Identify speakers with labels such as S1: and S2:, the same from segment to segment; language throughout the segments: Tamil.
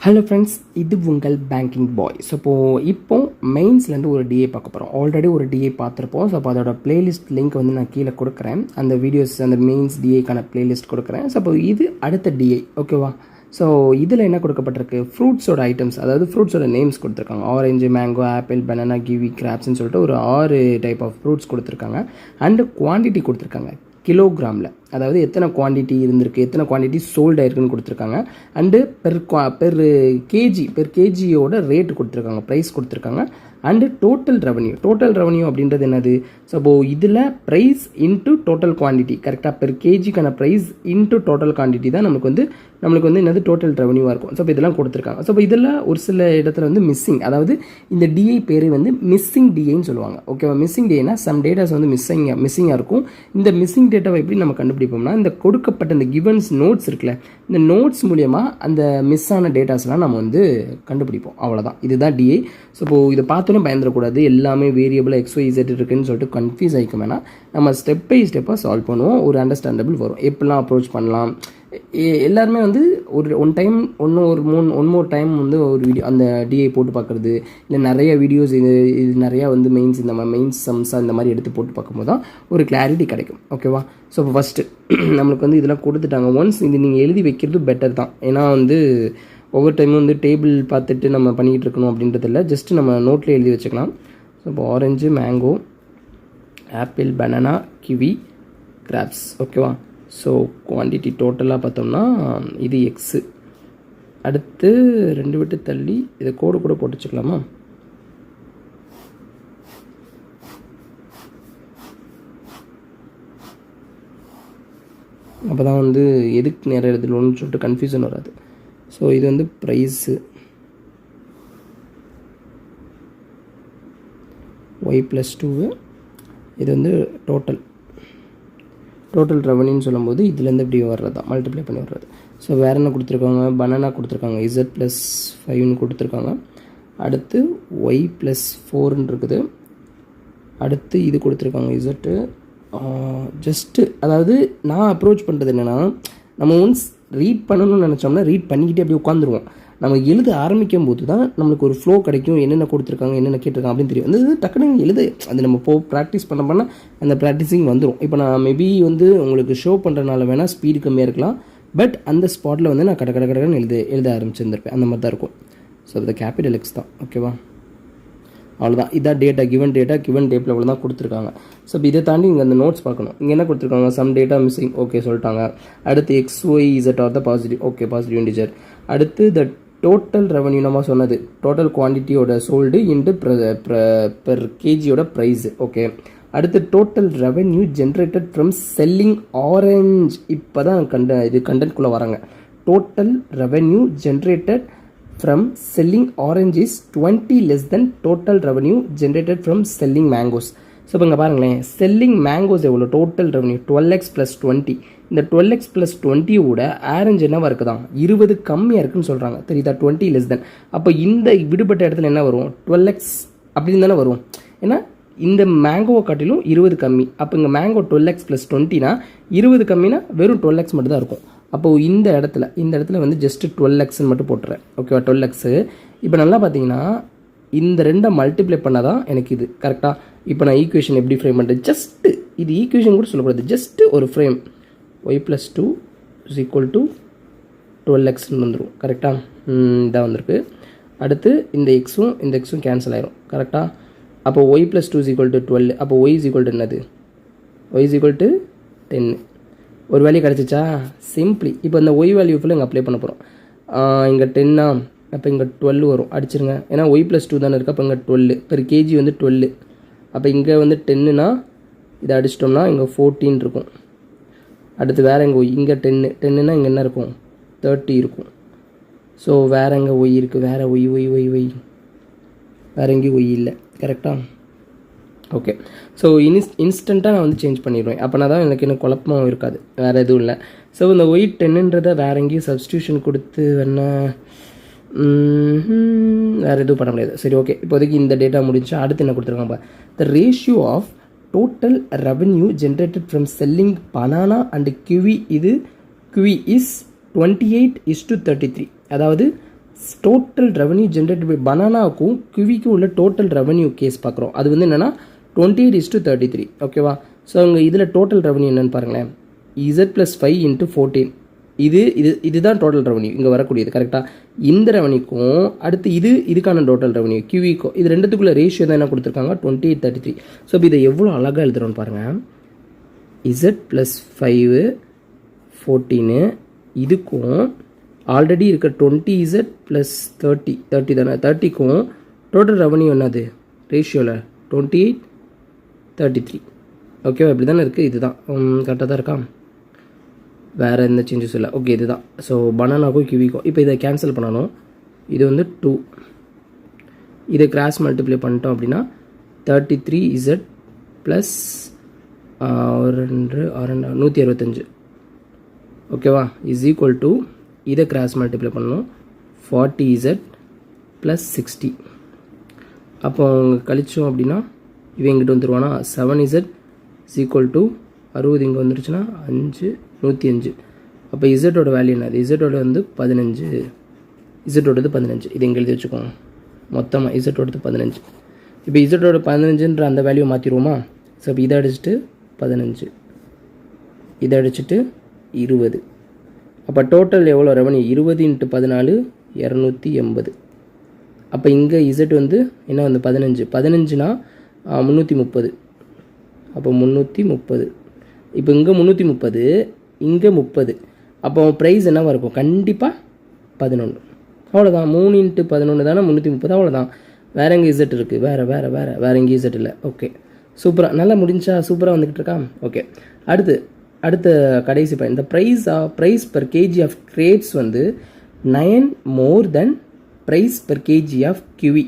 S1: ஹலோ ஃப்ரெண்ட்ஸ், இது உங்கள் பேங்கிங் பாய். ஸோ இப்போ மெயின்ஸ்லேருந்து ஒரு டிஏ பார்க்க போகிறோம். ஆல்ரெடி ஒரு டிஏ பார்த்துருப்போம். ஸோ அப்போ அதோட பிளேலிஸ்ட் லிங்க் வந்து நான் கீழே கொடுக்குறேன். அந்த வீடியோஸ் அந்த மெயின்ஸ் டிஏக்கான பிளேலிஸ்ட் கொடுக்குறேன். ஸோ அப்போ இது அடுத்த டிஏ, ஓகேவா? ஸோ இதில் என்ன கொடுக்கப்பட்டிருக்கு, ஃப்ரூட்ஸோட ஐட்டம்ஸ், அதாவது ஃப்ரூட்ஸோட நேம்ஸ் கொடுத்துருக்காங்க. Orange, mango, apple, banana, kiwi, கிராப்ஸ்ன்னு சொல்லிட்டு ஒரு 6 டைப் ஆஃப் ஃப்ரூட்ஸ் கொடுத்துருக்காங்க. அண்டு குவான்டிட்டி கொடுத்துருக்காங்க கிலோகிராமில், அதாவது எத்தனை குவான்டிட்டி இருந்திருக்கு, எத்தனை குவான்டிட்டி சோல்ட் ஆயிருக்குன்னு கொடுத்துருக்காங்க. அண்டு பெர் கேஜியோட ரேட் கொடுத்துருக்காங்க, ப்ரைஸ் கொடுத்துருக்காங்க. அண்டு டோட்டல் ரெவன்யூ அப்படின்றது என்னது? ஸோ இதில் ப்ரைஸ் இன்ட்டு டோட்டல் குவான்டிட்டி, கரெக்டாக பெர் கேஜிக்கான ப்ரைஸ் இன்ட்டு டோட்டல் குவான்டிட்டி தான் நம்மளுக்கு வந்து என்னது டோட்டல் ரெவன்யூவாக இருக்கும். ஸோ இப்போ இதெல்லாம் கொடுத்துருக்காங்க. ஸோ இப்போ இதில் ஒரு சில இடத்துல வந்து மிஸ்ஸிங், அதாவது இந்த டிஐ பேர் வந்து மிஸ்ஸிங் டிஐன்னு சொல்லுவாங்க, ஓகேவா? மிஸ்ஸிங் டிஐனா சம் டேட்டாஸ் வந்து மிஸ்ஸிங்காக இருக்கும். இந்த மிஸ்ஸிங் டேட்டாவை எப்படி நம்ம கண்டுபிடிப்போம்னா, இந்த கொடுக்கப்பட்ட இந்த கிவன்ஸ் நோட்ஸ் இருக்குல்ல, இந்த நோட்ஸ் மூலியமாக அந்த மிஸ் ஆன டேட்டாஸ்லாம் நம்ம வந்து கண்டுபிடிப்போம். அவ்வளோதான், இதுதான் டிஐ. ஸோ இப்போது இதை பார்த்தோன்னே பயந்துடக்கூடாது, எல்லாமே வேரியபிள் XYZ இருக்குன்னு சொல்லிட்டு கன்ஃபியூஸ் ஆகிக்க வேணாம். நம்ம ஸ்டெப் பை ஸ்டெப்பாக சால்வ் பண்ணுவோம், ஒரு அண்டர்ஸ்டாண்டபிள் வரும், எப்படிலாம் அப்ரோச் பண்ணலாம். எல்லாருமே வந்து ஒன் மோர் டைம் வந்து ஒரு வீடியோ அந்த டிஐ போட்டு பார்க்குறது, இல்லை நிறைய வீடியோஸ் இது நிறையா வந்து மெயின்ஸ் சம்ஸாக இந்த மாதிரி எடுத்து போட்டு பார்க்கும்போது தான் ஒரு கிளாரிட்டி கிடைக்கும், ஓகேவா? ஸோ இப்போ ஃபஸ்ட்டு நம்மளுக்கு வந்து இதெல்லாம் கொடுத்துட்டாங்க. ஒன்ஸ் இது நீங்கள் எழுதி வைக்கிறது பெட்டர் தான். ஏன்னா வந்து ஒவ்வொரு டைமும் வந்து டேபிள் பார்த்துட்டு நம்ம பண்ணிக்கிட்டு இருக்கணும் அப்படின்றது இல்லை, ஜஸ்ட்டு நம்ம நோட்லேயே எழுதி வச்சுக்கலாம். ஸோ இப்போ orange, mango, apple, banana, kiwi, grapes, ஓகேவா? ஸோ குவான்டிட்டி டோட்டலாக பார்த்தோம்னா இது எக்ஸு. அடுத்து 2 விட்டு தள்ளி இதை கோடு கூட போட்டு வச்சுக்கலாமா? அப்போ தான் வந்து எதுக்கு நேரம் எழுதணும்னு சொல்லிட்டு கன்ஃபியூஷன் வராது. ஸோ இது வந்து ப்ரைஸு, y+2, இது வந்து டோட்டல் ரெவன்யூன்னு சொல்லும்போது இதுலேருந்து இப்படி வர்றது தான், மல்டிப்ளை பண்ணி வர்றது. ஸோ வேறு என்ன கொடுத்துருக்காங்க, பனானா கொடுத்துருக்காங்க, Z+5ன்னு கொடுத்துருக்காங்க. அடுத்து y+4ன்னு இருக்குது. அடுத்து இது கொடுத்துருக்காங்க Z. ஜஸ்ட்டு அதாவது நான் அப்ரோச் பண்ணுறது என்னென்னா, நம்ம ஒன்ஸ் ரீட் பண்ணணும்னு நினச்சோம்னா ரீட் பண்ணிக்கிட்டே அப்படியே உட்காந்துருவோம். நம்ம எழுத ஆரம்பிக்கும் போது தான் நம்மளுக்கு ஒரு ஃப்ளோ கிடைக்கும், என்னென்ன கொடுத்துருக்காங்க, என்னென்ன கேட்டிருக்காங்க அப்படின்னு தெரியும். வந்து டக்குனு எழுத அது நம்ம ப்ராக்டிஸ் பண்ண அந்த ப்ராக்டிஸிங் வந்துடும். இப்போ நான் மேபி வந்து உங்களுக்கு ஷோ பண்ணுறதுனால வேணால் ஸ்பீடு கம்மியாக இருக்கலாம், பட் அந்த ஸ்பாட்டில் வந்து நான் கடன்னு எழுத ஆரம்பிச்சிருந்திருப்பேன். அந்த மாதிரி தான் இருக்கும். ஸோ அது கேபிட்டல் X தான், ஓகேவா? அவ்வளோதான், இதான் கிவன் டேப்பில் அவ்வளோ தான் கொடுத்துருக்காங்க. ஸோ இப்போ இதை தாண்டி இங்கே அந்த நோட்ஸ் பார்க்கணும். இங்கே என்ன கொடுத்துருக்காங்க, சம் டேட்டா மிஸ்ஸிங், ஓகே சொல்லிட்டாங்க. அடுத்து XYZ are the positive, okay positive integer. அடுத்து த டோட்டல் ரெவன்யூ நம்ம சொன்னது, டோட்டல் குவான்டிட்டியோட சோல்டு இன்ட்டு பெர் கேஜியோட ப்ரைஸு, ஓகே. அடுத்து total revenue generated from selling orange. இப்போ தான் இது கண்டென்ட்குள்ளே வராங்க. Total revenue generated from selling orange is 20 less than total revenue generated from selling mangoes. So இப்போ இங்கே பாருங்களேன், செல்லிங் மேங்கோஸ் எவ்வளோ, டோட்டல் ரெவன்யூ 12x + 20. இந்த 12x + 20வோட ஆரஞ்சு என்னவா இருக்குதான், 20 கம்மியாக இருக்குன்னு சொல்கிறாங்க, தெரியுதா? 20 less than. அப்போ இந்த விடுபட்ட இடத்துல என்ன வரும், 12x அப்படின்னு தானே வரும். ஏன்னா இந்த மேங்கோவை காட்டிலும் 20 கம்மி. அப்போ இங்கே மேங்கோ 12x + 20னா 20 கம்மினா வெறும் 12x மட்டும் தான் இருக்கும். அப்போது இந்த இடத்துல வந்து ஜஸ்ட்டு 12xன்னு மட்டும் போட்டுறேன், ஓகேவா? 12x. இப்போ நல்லா பார்த்தீங்கன்னா இந்த 2 மல்டிப்ளை பண்ணால் தான் எனக்கு இது கரெக்டாக. இப்போ நான் ஈக்குவேஷன் எப்படி ஃப்ரேம் பண்ணுறேன், ஜஸ்ட்டு இது ஈக்குவேஷன் கூட சொல்லக்கூடாது, ஜஸ்ட்டு ஒரு ஃப்ரேம், y+2 = 12xன்னு வந்துடும், கரெக்டாக? இதாக வந்திருக்கு. அடுத்து இந்த எக்ஸும் கேன்சல் ஆயிரும், கரெக்டாக? அப்போ y+2 = 12. அப்போ y என்னது, y = 10. ஒரு வேல்யூ கிடச்சிச்சா, சிம்பிளி. இப்போ இந்த ஒய் வேல்யூ ஃபுல்லாக இங்கே அப்ளை பண்ண போகிறோம். இங்கே 10, அப்போ இங்கே 12 வரும், அடிச்சிருங்க. ஏன்னா y+2 தானே இருக்குது, அப்போ இங்கே 12 பெர் கேஜி வந்து 12. அப்போ இங்கே வந்து 10னா இதை அடிச்சிட்டோம்னா இங்கே 14 இருக்கும். அடுத்து வேறு இங்கே 10னா இங்கே என்ன இருக்கும், 30 இருக்கும். ஸோ வேறு எங்கே ஒய் இருக்குது, வேறு ஒய் வேறு எங்கேயும் ஒய் இல்லை, கரெக்டாக? ஓகே. ஸோ இன்ஸ்டண்ட்டாக நான் வந்து சேஞ்ச் பண்ணிடுவேன். அப்போனா தான் எனக்கு என்ன குழப்பமும் இருக்காது, வேறு எதுவும் இல்லை. ஸோ இந்த y10ன்றதை வேறு எங்கேயும் சப்ஸ்டியூஷன் கொடுத்து வேறு எதுவும் பண்ண முடியாது. சரி, ஓகே. இப்போதைக்கு இந்த டேட்டா முடிஞ்சு அடுத்து என்ன கொடுத்துருக்காங்க, the ratio of total revenue generated from selling banana and kiwi is 28:33. அதாவது டோட்டல் ரெவன்யூ ஜென்ரேட்டட் பை பனானாவுக்கும் கிவிக்கும் உள்ள டோட்டல் ரெவன்யூ கேஸ் பார்க்குறோம். அது வந்து என்னென்னா 28:33. ஓகேவா? ஸோ அங்கே இதில் டோட்டல் ரெவன்யூ என்னென்னு பாருங்களேன். Z + 5 × 14. இதுதான் டோட்டல் ரெவன்யூ இங்கே வரக்கூடியது. கரெக்டாக இந்த ரெவன்யூக்கும் அடுத்து இதுக்கான டோட்டல் ரெவன்யூ கிவிக்கும் இது ரெண்டுத்துக்குள்ள ரேஷியோ தான் என்ன கொடுத்துருக்காங்க 28:33. ஸோ இப்போ இதை எவ்வளோ அழகாக எழுதுகிறோன்னு பாருங்கள். Z + 5 14 இதுக்கும் ஆல்ரெடி இருக்க 20Z + 30 தானே 30க்கும் டோட்டல் ரெவன்யூ என்னது ரேஷியோவில் 28:33. ஓகேவா? இப்படி தானே இருக்குது. இதுதான் கரெக்டாக தான் இருக்கா? வேறு எந்த சேஞ்சஸ் இல்லை. ஓகே இதுதான். ஸோ பனானாக்கும் கிவிக்கும் இப்போ இதை கேன்சல் பண்ணணும். இது வந்து 2 இதை கிராஸ் மல்டிப்ளை பண்ணிட்டோம் அப்படின்னா 33Z + 165. ஓகேவா? = இதை கிராஸ் மல்டிப்ளை பண்ணணும் 40Z + 60. அப்போ அவங்க கழிச்சோம் அப்படின்னா இவன் எங்கிட்ட வந்துடுவானா 7Z = 60 இங்கே வந்துருச்சுன்னா 5 105. அப்போ இசட்டோட வேல்யூ என்னது? இசட்டோட வந்து 15. இசட்டோடது 15. இது எங்கே எழுதி வச்சுக்கோங்க. மொத்தமாக இசட்டோடது 15. இப்போ இசட்டோட 15ன்ற அந்த வேல்யூ மாற்றிடுவோமா? ஸோ இப்போ இதை அடிச்சுட்டு 15 இதை அடிச்சுட்டு 20. அப்போ டோட்டல் எவ்வளோ ரெவன்யூ 20 × 14 280. அப்போ இங்கே இசட் வந்து என்ன வந்து 15னா 330. அப்போ 330. இப்போ இங்கே 330 இங்கே 30. அப்போ ப்ரைஸ் என்னவாக இருக்கும்? கண்டிப்பாக 11. அவ்வளோதான். 3 × 11 தானே 330. அவ்வளோதான். வேறு எங்கே இசட் இருக்குது? வேறு எங்கே இசட் இல்லை. ஓகே சூப்பராக நல்லா முடிஞ்சா சூப்பராக வந்துக்கிட்டு இருக்கா? ஓகே அடுத்த கடைசி பாயிண்ட். இந்த price per KG of grapes வந்து 9 more than price per KG of kiwi.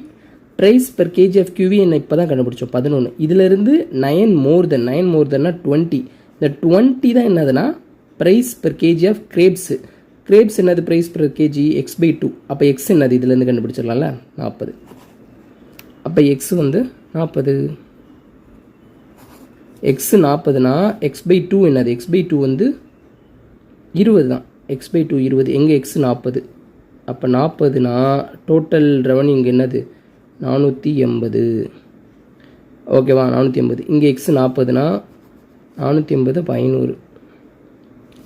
S1: Price per KG of kiwi என்ன இப்போ தான் கண்டுபிடிச்சோம் 11. இதிலிருந்து 9 more than 20. இந்த 20 தான் என்னதுன்னா price per KG of grapes என்னது ப்ரைஸ் பெர் கேஜி x/2. அப்போ எக்ஸ் என்னது இதுலேருந்து கண்டுபிடிச்சிடலாம்ல 40. அப்போ எக்ஸ் வந்து 40. எக்ஸ் 40னா x/2 என்னது? x/2 வந்து 20 தான். x/2 20. எங்கே எக்ஸ் 40. அப்போ 40னா டோட்டல் ரெவன்யூ இங்கே என்னது 480. ஓகேவா? 480. இங்கே எக்ஸ் 40னா 480 அப்போ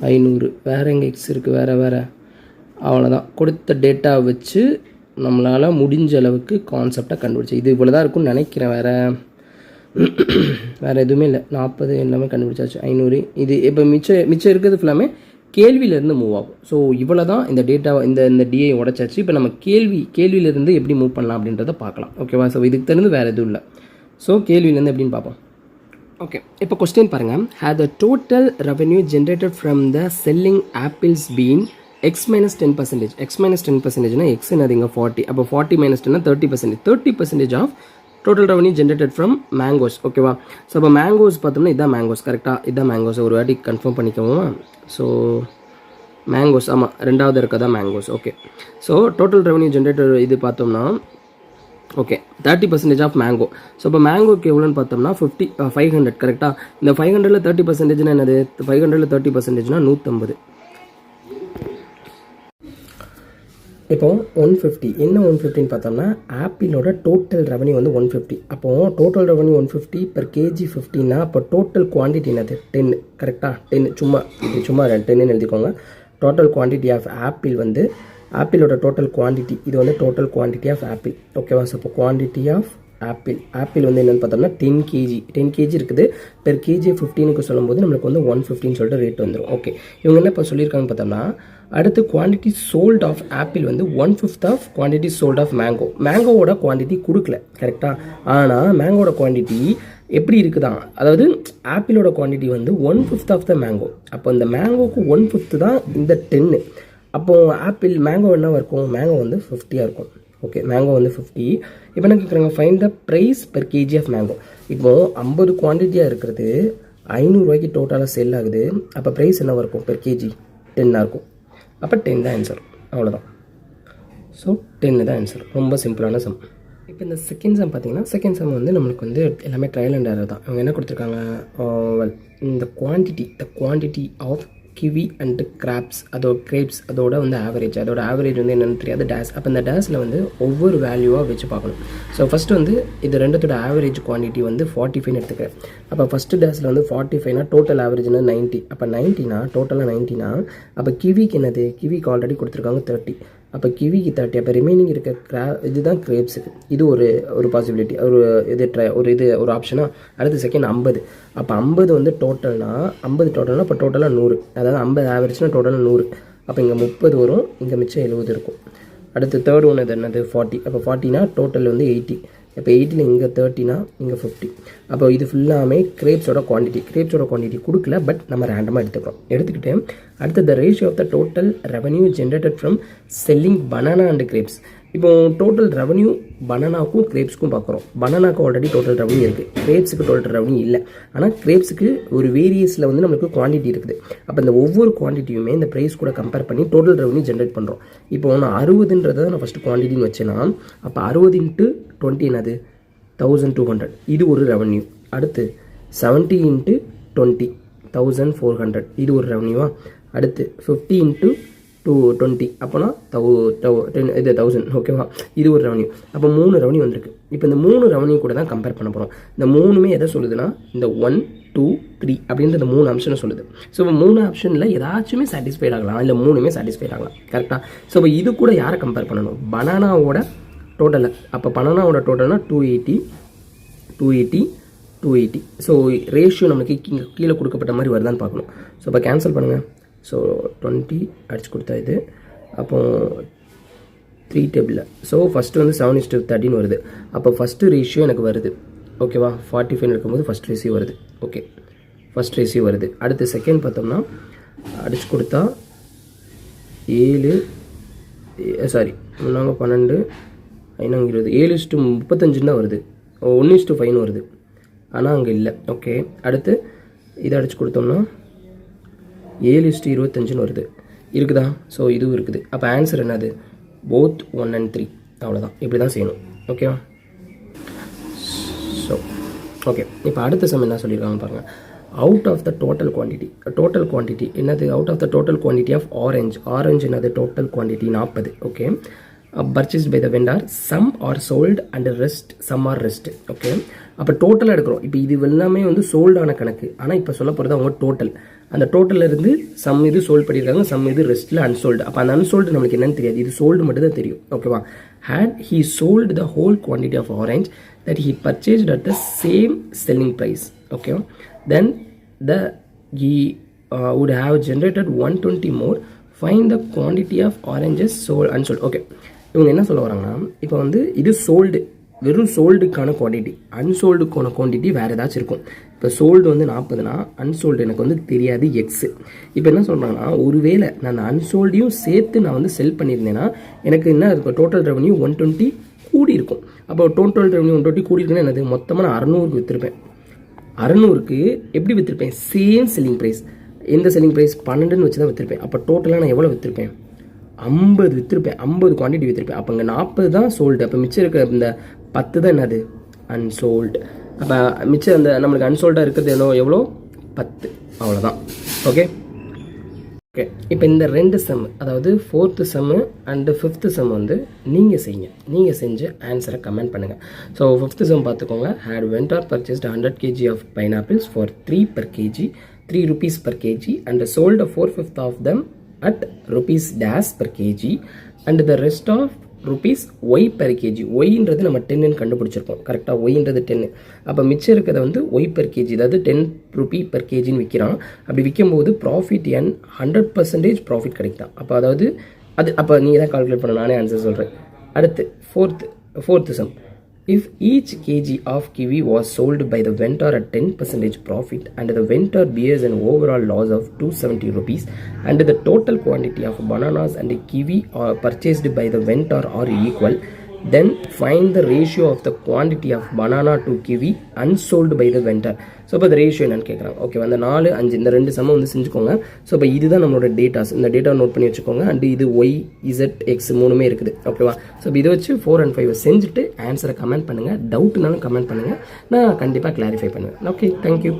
S1: 500. வேறு எங்கே எக்ஸ் இருக்குது? வேறு அவ்வளோதான். கொடுத்த டேட்டா வச்சு நம்மளால் முடிஞ்ச அளவுக்கு கான்செப்டை கண்டுபிடிச்சி இது இவ்வளோ தான் இருக்குன்னு நினைக்கிறேன். வேறு எதுவுமே இல்லை. 40 எல்லாமே கண்டுபிடிச்சாச்சு. 500. இது இப்போ மிச்சம் இருக்கிறது ஃபுல்லாமே கேள்வியிலேருந்து மூவ் ஆகும். ஸோ இவ்வளோ தான் இந்த டேட்டா இந்த டிஏ உடைச்சாச்சு. இப்போ நம்ம கேள்வியிலேருந்து எப்படி மூவ் பண்ணலாம் அப்படின்றத பார்க்கலாம். ஓகேவா? ஸோ இதுக்கு தெரிந்து வேறு எதுவும் இல்லை. ஸோ கேள்வியிலேருந்து எப்படின்னு பார்ப்போம். ஓகே இப்போ கொஸ்டின் பாருங்கள். Have the total revenue generated from the selling apples been x - 10%. x - 10%னா x என்னது இங்கே 40. அப்போ 40 - 10னா 30%. 30% of total revenue generated from mangoes. ஓகேவா? ஸோ அப்போ மேங்கோஸ் பார்த்தோம்னா இதான் மேங்கோஸ். கரெக்டாக இதான் மேங்கோஸ். ஒரு வாட்டி கன்ஃபார்ம் பண்ணிக்கவும். ஸோ மேங்கோஸ் ஆமாம் ரெண்டாவது இருக்கதா mangoes. Okay so total revenue generated இது பார்த்தோம்னா ஓகே 30% ஆஃப் மேங்கோ. ஸோ இப்போ மேங்கோக்கு எவ்வளோன்னு பார்த்தோம்னா 500. கரெக்டாக இந்த 500ல் 30%னா என்னது? 500ல் 30%னா 150. இப்போ 150 என்ன 150ன்னு பார்த்தோம்னா ஆப்பிளோட டோட்டல் ரெவன்யூ வந்து 150. அப்போது டோட்டல் ரெவன்யூ 150 per kg 15னா அப்போ டோட்டல் குவான்டிட்டி என்னது 10. கரெக்டாக 10 சும்மா 10ன்னு எழுதிக்கோங்க. டோட்டல் குவான்டிட்டி ஆஃப் ஆப்பிள் வந்து ஆப்பிளோட டோட்டல் குவான்டிட்டி இது வந்து டோட்டல் குவான்டிட்டி ஆஃப் ஆப்பிள். ஓகேவா? ஸோ இப்போ குவான்டிட்டி ஆஃப் ஆப்பிள் வந்து என்னென்னு பார்த்தோம்னா 10 kg இருக்குது. பெர் கேஜி 15க்கு சொல்லும்போது நம்மளுக்கு வந்து 150ன்னு சொல்லிட்டு ரேட் வந்துடும். ஓகே இவங்க என்ன இப்போ சொல்லியிருக்காங்க பார்த்தோம்னா அடுத்து குவான்டிட்டி சோல்ட் ஆஃப் ஆப்பிள் வந்து 1/5 ஆஃப் குவான்டிட்டி சோல்ட் ஆஃப் மேங்கோவோட குவான்டிட்டி கொடுக்கல. கரெக்டாக? ஆனால் மேங்கோட குவான்டிட்டி எப்படி இருக்குதான்? அதாவது ஆப்பிளோட குவான்டிட்டி வந்து 1/5 ஆஃப் த மேங்கோ. அப்போ இந்த மேங்கோக்கு 1/5 தான் இந்த 10. அப்போது மேங்கோ என்னவாக இருக்கும்? மேங்கோ வந்து 50 இருக்கும். ஓகே மேங்கோ வந்து 50. இப்போ என்ன கேட்குறாங்க? Find the price per KG of mango. இப்போது 50 குவான்டிட்டியாக இருக்கிறது 500 ரூபாய்க்கு டோட்டலாக செல் ஆகுது. அப்போ ப்ரைஸ் என்னவாக இருக்கும்? பெர் கேஜி 10 இருக்கும். அப்போ 10 தான் ஆன்சர். அவ்வளோதான். ஸோ 10 தான் ஆன்சர். ரொம்ப சிம்பிளான சம். இப்போ இந்த செகண்ட் சம் பார்த்தீங்கன்னா செகண்ட் சம் வந்து நம்மளுக்கு வந்து எல்லாமே ட்ரையல் அண்ட் எரர் தான். அவங்க என்ன கொடுத்துருக்காங்க? இந்த quantity of kiwi and grapes grapes அதோட வந்து ஆவரேஜ் வந்து என்னென்னு தெரியாது டேஸ். அப்போ இந்த டேஸில் வந்து ஒவ்வொரு வேல்யூவாக வச்சு பார்க்கணும். ஸோ ஃபஸ்ட்டு வந்து இது ரெண்டுத்தோட ஆவரேஜ் குவான்டிட்டி வந்து 45 எடுத்துக்கிறேன். அப்போ ஃபஸ்ட்டு டேஸில் வந்து 45னா டோட்டல் ஆவரேஜ்னா 90. அப்போ 90னா டோட்டலாக 90னா அப்போ கிவிக்கு என்னது, கிவிக்கு ஆல்ரெடி கொடுத்துருக்காங்க 30. அப்போ கிவிக்கு 30. அப்போ ரிமைனிங் இருக்க இதுதான் கிரேப்ஸுக்கு. இது ஒரு பாசிபிலிட்டி, ஒரு ஆப்ஷனாக. அடுத்து செகண்ட் 50. அப்போ 50 வந்து டோட்டல்னா இப்போ டோட்டலாக 100. அதாவது 50 ஆவரேஜ்னா டோட்டலாக 100. அப்போ இங்கே 30 வரும், இங்கே மிச்சம் 70 இருக்கும். அடுத்து தேர்ட் ஒன்று என்னது 40. அப்போ 40னா டோட்டல் வந்து 80. இப்போ 80ல் இங்கே 30னா இங்கே 50. அப்போ இது ஃபுல்லாமே கிரேப்ஸோட குவான்டிட்டி கொடுக்கல, பட் நம்ம ரேண்டமாக எடுத்துக்கிட்டு அடுத்து the ratio of the total revenue generated from selling banana and grapes. இப்போ டோட்டல் ரெவன்யூ பனானாவுக்கும் கிரேப்ஸ்க்கும் பார்க்குறோம். பனானாக்கு ஆல்ரெடி டோட்டல் ரெவன்யூ இருக்குது, கிரேப்ஸுக்கு டோட்டல் ரெவன்யூ இல்லை. ஆனால் கிரேப்ஸுக்கு ஒரு வேரியஸில் வந்து நம்மளுக்கு குவான்டிட்டி இருக்குது. அப்போ இந்த ஒவ்வொரு குவான்டிட்டியுமே இந்த ப்ரைஸ் கூட கம்பேர் பண்ணி டோட்டல் ரெவன்யூ ஜென்ரேட் பண்ணுறோம். இப்போ ஒன்று 60ன்றதை நான் ஃபஸ்ட்டு குவான்டிட்டின்னு வச்சேன்னா அப்போ 60 × 20 என்னது 1200. இது ஒரு ரெவன்யூ. அடுத்து 70 × 20 1400. இது ஒரு ரெவன்யூவா. அடுத்து 50 × 20 அப்போனா 1000. ஓகேவா, இது ஒரு ரெவன்யூ. அப்போ 3 ரெவன்யூ வந்திருக்கு. இப்போ இந்த 3 ரெவன்யூ கூட தான் கம்பேர் பண்ண போகிறோம். இந்த 3மே எதை சொல்லுதுன்னா இந்த 1 2 3 அப்படின்ற இந்த 3 ஆப்ஷனை சொல்லுது. ஸோ இப்போ 3 ஆப்ஷனில் ஏதாச்சுமே சாட்டிஸ்ஃபைட் ஆகலாம், இல்லை 3மே சாட்டிஸ்ஃபைட் ஆகலாம். கரெக்டாக. ஸோ இப்போ இது கூட யாரை கம்பேர் பண்ணணும், பனானாவோட டோட்டலை. அப்போ பனானாவோட டோட்டல்னா 280. ஸோ ரேஷியோ நமக்கு கீழே கொடுக்கப்பட்ட மாதிரி வருதான்னு பார்க்கணும். ஸோ இப்போ கேன்சல் பண்ணுங்கள். ஸோ 20 அடிச்சு கொடுத்தா இது. அப்போ 3 டேபிளில் ஸோ ஃபஸ்ட்டு வந்து 7:13 வருது. அப்போ ஃபஸ்ட்டு ரேஷியோ எனக்கு வருது. ஓகேவா, 45 இருக்கும்போது ஃபஸ்ட் ரேஷியோ வருது. ஓகே, ஃபஸ்ட் ரேஷியோ வருது. அடுத்து செகண்ட் பார்த்தோம்னா அடிச்சு கொடுத்தா 7 12 20 7:35 தான் வருது. 1:5 வருது. ஆனால் அங்கே இல்லை. ஓகே, அடுத்து இதை அடிச்சு கொடுத்தோம்னா 7:25 வருது. இருக்குதா? ஸோ இதுவும் இருக்குது. அப்போ ஆன்சர் என்னது, போத் 1 and 3. அவ்வளோதான், இப்படி தான் செய்யணும். ஓகேவா. ஸோ ஓகே, இப்போ அடுத்த சம் என்ன சொல்லியிருக்காங்க பாருங்கள். Out of the total quantity என்னது, out of the total quantity of orange என்னது, total quantity 40. Okay, purchased by the vendor, some are sold and some are rest. Okay, அப்போ டோட்டலாக எடுக்கிறோம். இப்போ இது எல்லாமே வந்து சோல்டான கணக்கு. ஆனால் இப்போ சொல்ல போகிறது அவங்க டோட்டல். அந்த டோட்டலில் இருந்து சம் இது சோல்ட் பண்ணியிருக்காங்க, சம் இது ரெஸ்ட்டில் அன்சோல்டு. அப்போ அந்த அன்சோல்டு நம்மளுக்கு என்னன்னு தெரியாது, இது சோல்டு மட்டும் தான் தெரியும். ஓகேவா. had he sold the whole quantity of orange that he purchased at the same selling price, okay, then he would have generated 120 more. Find the quantity of oranges sold unsold. Okay, இவங்க என்ன சொல்ல வராங்கன்னா, இப்போ வந்து இது சோல்டு, வெறும் சோல்டுக்கான குவான்டிட்டி, அன்சோல்டுக்கான குவான்டிட்டி வேறு ஏதாச்சும் இருக்கும். இப்போ சோல்டு வந்து 40னா அன்சோல்டு எனக்கு வந்து தெரியாது எக்ஸு. இப்போ என்ன சொல்கிறாங்கன்னா, ஒருவேளை நான் அந்த அன்சோல்டையும் சேர்த்து நான் வந்து செல் பண்ணியிருந்தேன்னா எனக்கு என்ன இருக்கும், டோட்டல் ரெவன்யூ 120 கூடி இருக்கும். அப்போ டோட்டல் ரெவன்யூ 120 கூடி இருக்குன்னா என்னது, மொத்தமாக நான் 600க்கு விற்றுருப்பேன். 600க்கு எப்படி விற்றுருப்பேன், சேம் செல்லிங் ப்ரைஸ். எந்த செல்லிங் ப்ரைஸ் 12ன்னு வச்சு தான் விற்றுருப்பேன். அப்போ டோட்டலாக நான் எவ்வளோ விற்றுருப்பேன், 50 விற்றுருப்பேன், 50 குவான்டிட்டி விற்றுருப்பேன். அப்போ இங்கே 40 தான் சோல்டு. அப்போ மிச்சம் இருக்கிற இந்த 10 தான் என்னது, அன்சோல்டு. அப்போ மிச்சம் அந்த நம்மளுக்கு அன்சோல்டாக இருக்கிறது எவ்வளோ 10. அவ்வளோதான். ஓகே, இப்போ இந்த 2 சம், அதாவது 4th Jammu and 5th some வந்து நீங்கள் செய்யுங்க. நீங்கள் செஞ்சு ஆன்சரை கமெண்ட் பண்ணுங்கள். ஸோ 5th சம் பார்த்துக்கோங்க. had vendor purchased 100 kg of pineapples for 3 rupees per kg and sold 4/5 of them at rupees dash per kg and the rest of rupees y per kg. ஒய்ன்றது நம்ம 10ன்னு கண்டுபிடிச்சிருக்கோம். கரெக்டாக, ஒய்ன்றது 10. அப்போ மிச்சம் இருக்கிறத வந்து y per kg, அதாவது 10 rupee per kgன்னு விற்கிறான். அப்படி விற்கும்போது ப்ராஃபிட் 100% ப்ராஃபிட் கிடைக்கும். அப்போ அதாவது அது அப்போ நீங்கள் தான் கால்குலேட் பண்ண, நானே ஆன்சர் சொல்கிறேன். அடுத்து 4th sum. If each kg of kiwi was sold by the vendor at 10% profit and the vendor bears an overall loss of 270 rupees and the total quantity of bananas and kiwi are purchased by the vendor are equal, then find the ratio of the quantity of banana to kiwi unsold by the vendor. So இப்போ இந்த ரேஷியோ என்னன்னு கேட்குறாங்க. ஓகேவா, இந்த 4, 5 இந்த 2 சமம் வந்து செஞ்சுக்கோங்க. ஸோ இப்போ இதுதான் நம்மளோட டேட்டாஸ். இந்த டேட்டா நோட் பண்ணி வச்சுக்கோங்க. அண்ட் இது ஒய், இசட், எக்ஸ் 3மே இருக்குது. ஓகேவா. ஸோ இப்போ இதை வச்சு 4 and 5 செஞ்சுட்டு ஆன்சரை கமெண்ட் பண்ணுங்கள். டவுட்னாலும் கமெண்ட் பண்ணுங்கள், நான் கண்டிப்பாக கிளாரிஃபை பண்ணுவேன். Okay, thank you.